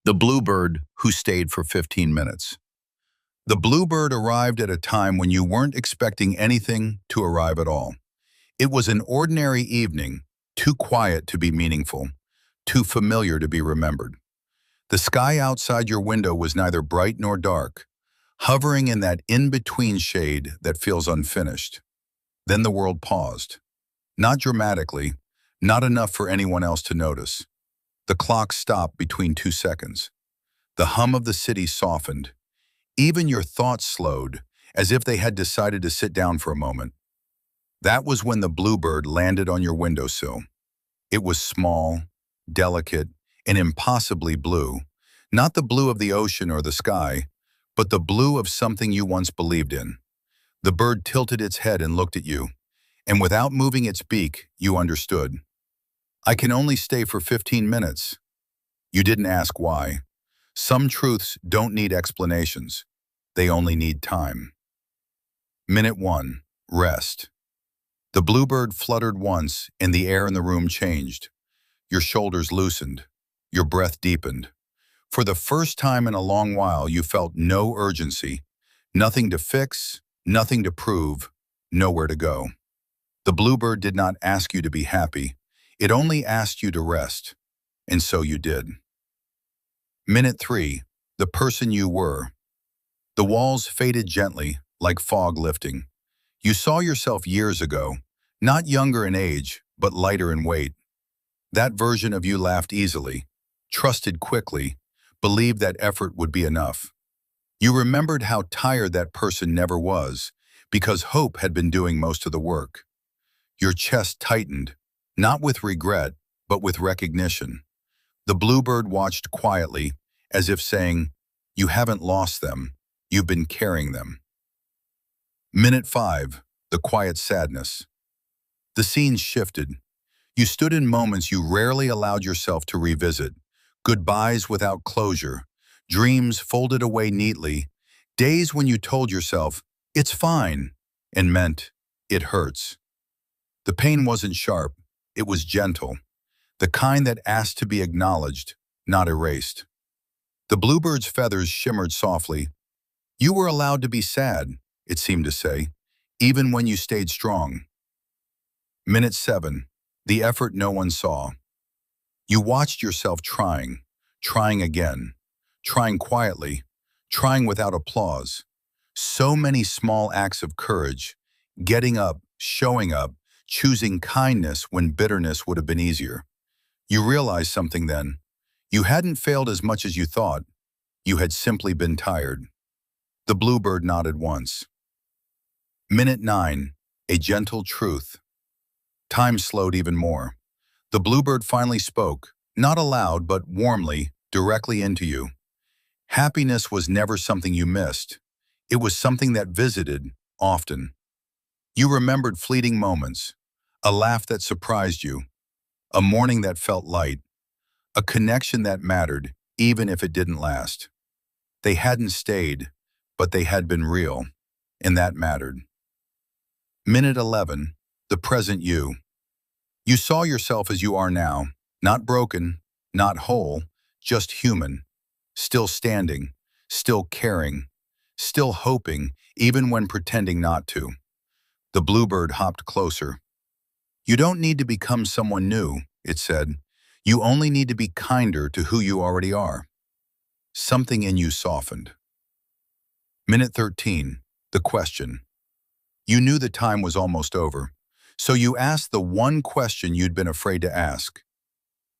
The Bluebird Who Stayed for 15 Minutes. The Bluebird arrived at a time when you weren't expecting anything to arrive at all. It was an ordinary evening, too quiet to be meaningful, too familiar to be remembered. The sky outside your window was neither bright nor dark, hovering in that in-between shade that feels unfinished. Then the world paused. Not dramatically, not enough for anyone else to notice. The clock stopped between 2 seconds. The hum of the city softened. Even your thoughts slowed, as if they had decided to sit down for a moment. That was when the Bluebird landed on your windowsill. It was small, delicate, and impossibly blue. Not the blue of the ocean or the sky, but the blue of something you once believed in. The bird tilted its head and looked at you, and without moving its beak, you understood. I can only stay for 15 minutes. You didn't ask why. Some truths don't need explanations. They only need time. Minute 1. Rest. The Bluebird fluttered once, and the air in the room changed. Your shoulders loosened. Your breath deepened. For the first time in a long while, you felt no urgency. Nothing to fix, nothing to prove, nowhere to go. The Bluebird did not ask you to be happy. It only asked you to rest. And so you did. Minute 3. The person you were. The walls faded gently, like fog lifting. You saw yourself years ago, not younger in age, but lighter in weight. That version of you laughed easily, trusted quickly, believed that effort would be enough. You remembered how tired that person never was, because hope had been doing most of the work. Your chest tightened, not with regret, but with recognition. The Bluebird watched quietly, as if saying, "You haven't lost them, you've been carrying them." Minute 5. The quiet sadness. The scene shifted. You stood in moments you rarely allowed yourself to revisit. Goodbyes without closure, dreams folded away neatly, days when you told yourself, "It's fine," and meant, "It hurts." The pain wasn't sharp, it was gentle, the kind that asked to be acknowledged, not erased. The Bluebird's feathers shimmered softly. You were allowed to be sad, it seemed to say, even when you stayed strong. Minute 7. The effort no one saw. You watched yourself trying again, trying quietly, trying without applause. So many small acts of courage, getting up, showing up, choosing kindness when bitterness would have been easier. You realized something then. You hadn't failed as much as you thought. You had simply been tired. The Bluebird nodded once. Minute 9. A gentle truth. Time slowed even more. The Bluebird finally spoke, not aloud but warmly, directly into you. Happiness was never something you missed. It was something that visited, often. You remembered fleeting moments, a laugh that surprised you, a morning that felt light, a connection that mattered, even if it didn't last. They hadn't stayed, but they had been real, and that mattered. Minute 11. The present you. You saw yourself as you are now, not broken, not whole, just human, still standing, still caring, still hoping, even when pretending not to. The Bluebird hopped closer. You don't need to become someone new, it said. You only need to be kinder to who you already are. Something in you softened. Minute 13. The question. You knew the time was almost over, so you asked the one question you'd been afraid to ask.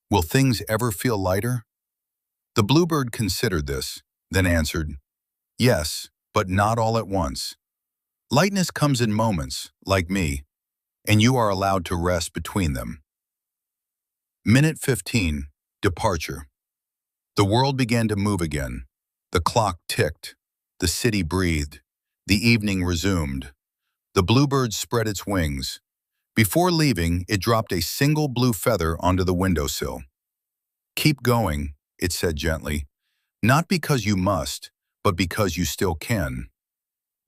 Will things ever feel lighter? The Bluebird considered this, then answered, yes, but not all at once. Lightness comes in moments, like me, and you are allowed to rest between them. Minute 15. Departure. The world began to move again. The clock ticked. The city breathed. The evening resumed. The Bluebird spread its wings. Before leaving, it dropped a single blue feather onto the windowsill. Keep going, it said gently, not because you must, but because you still can.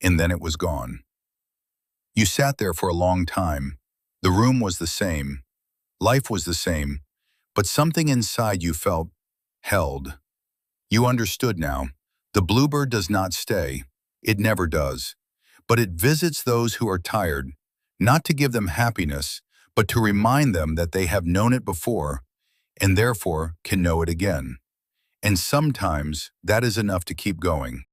And then it was gone. You sat there for a long time. The room was the same. Life was the same. But something inside you felt held. You understood now. The bluebird does not stay. It never does. But it visits those who are tired, not to give them happiness, but to remind them that they have known it before and therefore can know it again. And sometimes that is enough to keep going.